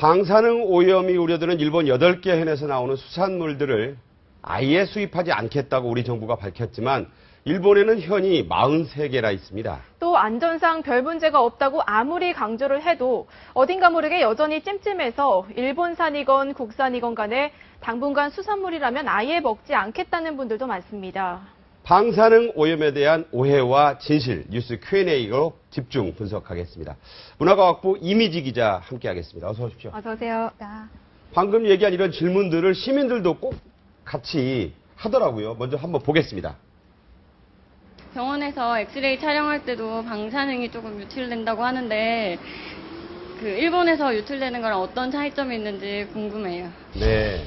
방사능 오염이 우려되는 일본 8개 해에서 나오는 수산물들을 아예 수입하지 않겠다고 우리 정부가 밝혔지만 일본에는 현이 43개나 있습니다. 또 안전상 별 문제가 없다고 아무리 강조를 해도 어딘가 모르게 여전히 찜찜해서 일본산이건 국산이건 간에 당분간 수산물이라면 아예 먹지 않겠다는 분들도 많습니다. 방사능 오염에 대한 오해와 진실, 뉴스 Q&A로 집중 분석하겠습니다. 문화과학부 이미지 기자 함께하겠습니다. 어서 오십시오. 어서 오세요. 방금 얘기한 이런 질문들을 시민들도 꼭 같이 하더라고요. 먼저 한번 보겠습니다. 병원에서 엑스레이 촬영할 때도 방사능이 조금 유출된다고 하는데 일본에서 유출되는 거랑 어떤 차이점이 있는지 궁금해요. 네.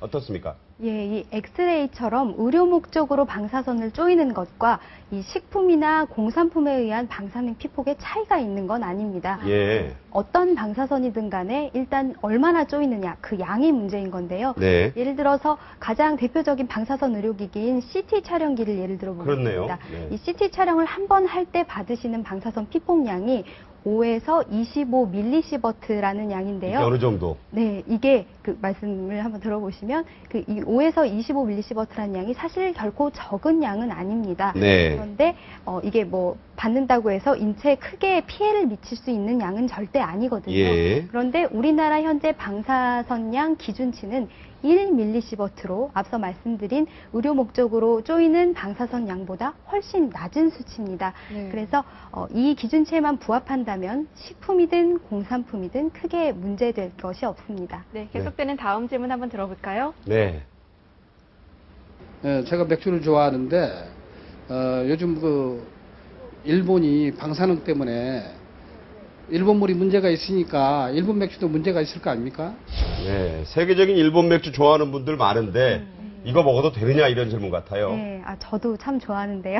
어떻습니까? 예, 이 엑스레이처럼 의료 목적으로 방사선을 쪼이는 것과 이 식품이나 공산품에 의한 방사능 피폭의 차이가 있는 건 아닙니다. 예. 어떤 방사선이든 간에 일단 얼마나 쪼이느냐, 그 양이 문제인 건데요. 네. 예를 들어서 가장 대표적인 방사선 의료기기인 CT 촬영기를 예를 들어 보겠습니다. 네. 이 CT 촬영을 한 번 할 때 받으시는 방사선 피폭량이 5에서 25mSv라는 양인데요. 이게 어느 정도? 네, 이게 그 말씀을 한번 들어보시면 이 5에서 25mSv라는 양이 사실 결코 적은 양은 아닙니다. 네. 그런데 이게 뭐 받는다고 해서 인체에 크게 피해를 미칠 수 있는 양은 절대 아니거든요. 예. 그런데 우리나라 현재 방사선량 기준치는 1mSv로 앞서 말씀드린 의료 목적으로 쪼이는 방사선 양보다 훨씬 낮은 수치입니다. 네. 그래서 이 기준치에만 부합한다면 식품이든 공산품이든 크게 문제될 것이 없습니다. 네, 계속되는 다음 질문 한번 들어볼까요? 네. 제가 맥주를 좋아하는데 요즘 일본이 방사능 때문에 일본물이 문제가 있으니까 일본 맥주도 문제가 있을 거 아닙니까? 네. 세계적인 일본 맥주 좋아하는 분들 많은데 이거 먹어도 되느냐 이런 질문 같아요. 네, 저도 참 좋아하는데요.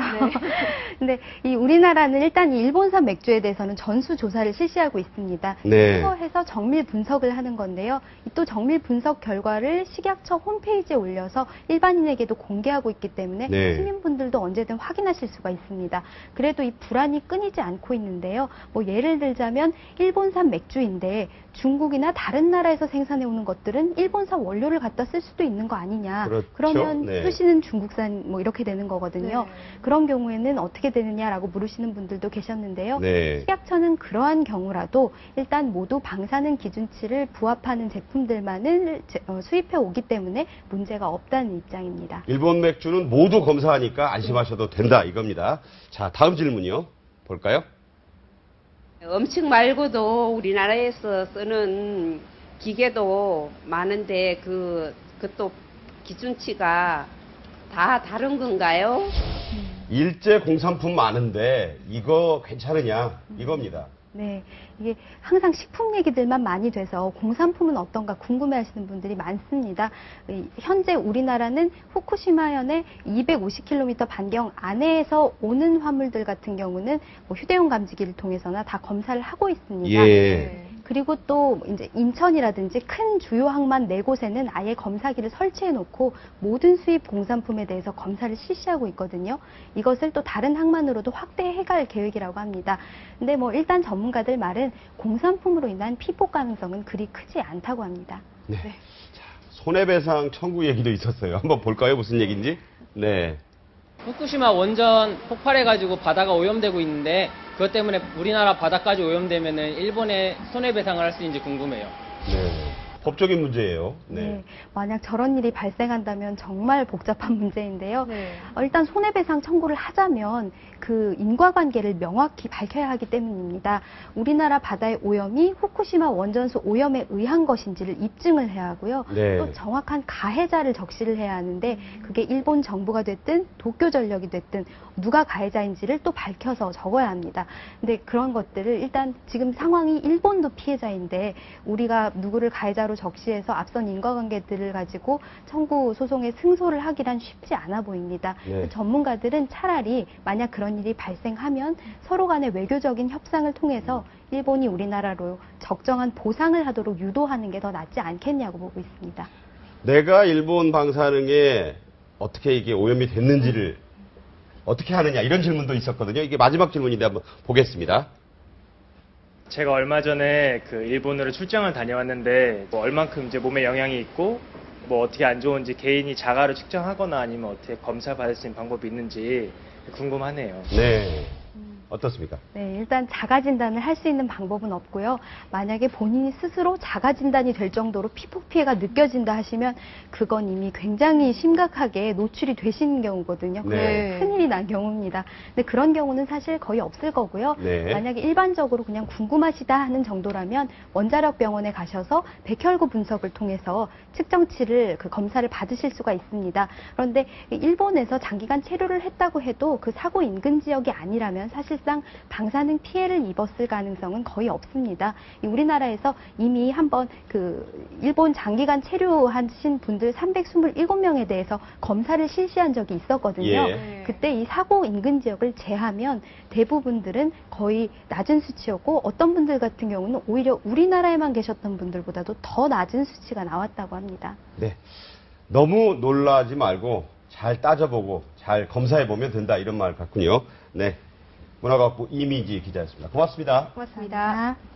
근데 이 우리나라는 일단 이 일본산 맥주에 대해서는 전수 조사를 실시하고 있습니다. 네. 해서 정밀 분석을 하는 건데요. 또 정밀 분석 결과를 식약처 홈페이지에 올려서 일반인에게도 공개하고 있기 때문에 네. 시민분들도 언제든 확인하실 수가 있습니다. 그래도 이 불안이 끊이지 않고 있는데요. 뭐 예를 들자면 일본산 맥주인데 중국이나 다른 나라에서 생산해 오는 것들은 일본산 원료를 갖다 쓸 수도 있는 거 아니냐. 그렇죠. 그러면 네. 수시는 중국산 뭐 이렇게 되는 거거든요. 네. 그런 경우에는 어떻게 되느냐라고 물으시는 분들도 계셨는데요. 네. 식약처는 그러한 경우라도 일단 모두 방사능 기준치를 부합하는 제품들만을 수입해 오기 때문에 문제가 없다는 입장입니다. 일본 맥주는 모두 검사하니까 안심하셔도 된다 이겁니다. 자, 다음 질문이요. 볼까요? 음식 말고도 우리나라에서 쓰는 기계도 많은데 그것도 기준치가 다 다른 건가요? 일제 공산품 많은데 이거 괜찮으냐 이겁니다. 네, 이게 항상 식품 얘기들만 많이 돼서 공산품은 어떤가 궁금해하시는 분들이 많습니다. 현재 우리나라는 후쿠시마현의 250km 반경 안에서 오는 화물들 같은 경우는 뭐 휴대용 감지기를 통해서나 다 검사를 하고 있습니다. 예. 그리고 또 이제 인천이라든지 큰 주요 항만 4곳에는 아예 검사기를 설치해 놓고 모든 수입 공산품에 대해서 검사를 실시하고 있거든요. 이것을 또 다른 항만으로도 확대해 갈 계획이라고 합니다. 근데 뭐 일단 전문가들 말은 공산품으로 인한 피폭 가능성은 그리 크지 않다고 합니다. 네. 자, 손해배상 청구 얘기도 있었어요. 한번 볼까요? 무슨 얘기인지? 네. 후쿠시마 원전 폭발해가지고 바다가 오염되고 있는데 그것 때문에 우리나라 바다까지 오염되면은 일본에 손해배상을 할 수 있는지 궁금해요. 네. 법적인 문제예요. 네. 만약 저런 일이 발생한다면 정말 복잡한 문제인데요. 네. 일단 손해배상 청구를 하자면 그 인과관계를 명확히 밝혀야 하기 때문입니다. 우리나라 바다의 오염이 후쿠시마 원전소 오염에 의한 것인지를 입증을 해야 하고요. 네. 또 정확한 가해자를 적시를 해야 하는데 그게 일본 정부가 됐든 도쿄전력이 됐든 누가 가해자인지를 또 밝혀서 적어야 합니다. 근데 그런 것들을 일단 지금 상황이 일본도 피해자인데 우리가 누구를 가해자로 적시해서 앞선 인과관계들을 가지고 청구 소송에 승소를 하기란 쉽지 않아 보입니다. 네. 전문가들은 차라리 만약 그런 일이 발생하면 서로 간의 외교적인 협상을 통해서 일본이 우리나라로 적정한 보상을 하도록 유도하는 게 더 낫지 않겠냐고 보고 있습니다. 내가 일본 방사능에 어떻게 이게 오염이 됐는지를 어떻게 하느냐 이런 질문도 있었거든요. 이게 마지막 질문인데 한번 보겠습니다. 제가 얼마 전에 그 일본으로 출장을 다녀왔는데 뭐 얼만큼 이제 몸에 영향이 있고 뭐 어떻게 안 좋은지 개인이 자가로 측정하거나 아니면 어떻게 검사 받을 수 있는 방법이 있는지 궁금하네요. 네. 어떻습니까? 네, 일단 자가 진단을 할 수 있는 방법은 없고요. 만약에 본인이 스스로 자가 진단이 될 정도로 피부 피해가 느껴진다 하시면 그건 이미 굉장히 심각하게 노출이 되신 경우거든요. 네. 큰일이 난 경우입니다. 근데 그런 경우는 사실 거의 없을 거고요. 네. 만약에 일반적으로 그냥 궁금하시다 하는 정도라면 원자력 병원에 가셔서 백혈구 분석을 통해서 측정치를 그 검사를 받으실 수가 있습니다. 그런데 일본에서 장기간 체류를 했다고 해도 그 사고 인근 지역이 아니라면 사실상 방사능 피해를 입었을 가능성은 거의 없습니다. 우리나라에서 이미 한번 그 일본 장기간 체류하신 분들 327명에 대해서 검사를 실시한 적이 있었거든요. 예. 그때 이 사고 인근 지역을 제하면 대부분들은 거의 낮은 수치였고 어떤 분들 같은 경우는 오히려 우리나라에만 계셨던 분들보다도 더 낮은 수치가 나왔다고 합니다. 네. 너무 놀라지 말고 잘 따져보고 잘 검사해보면 된다. 이런 말 같군요. 네. 문화과학부 이미지 기자였습니다. 고맙습니다. 고맙습니다.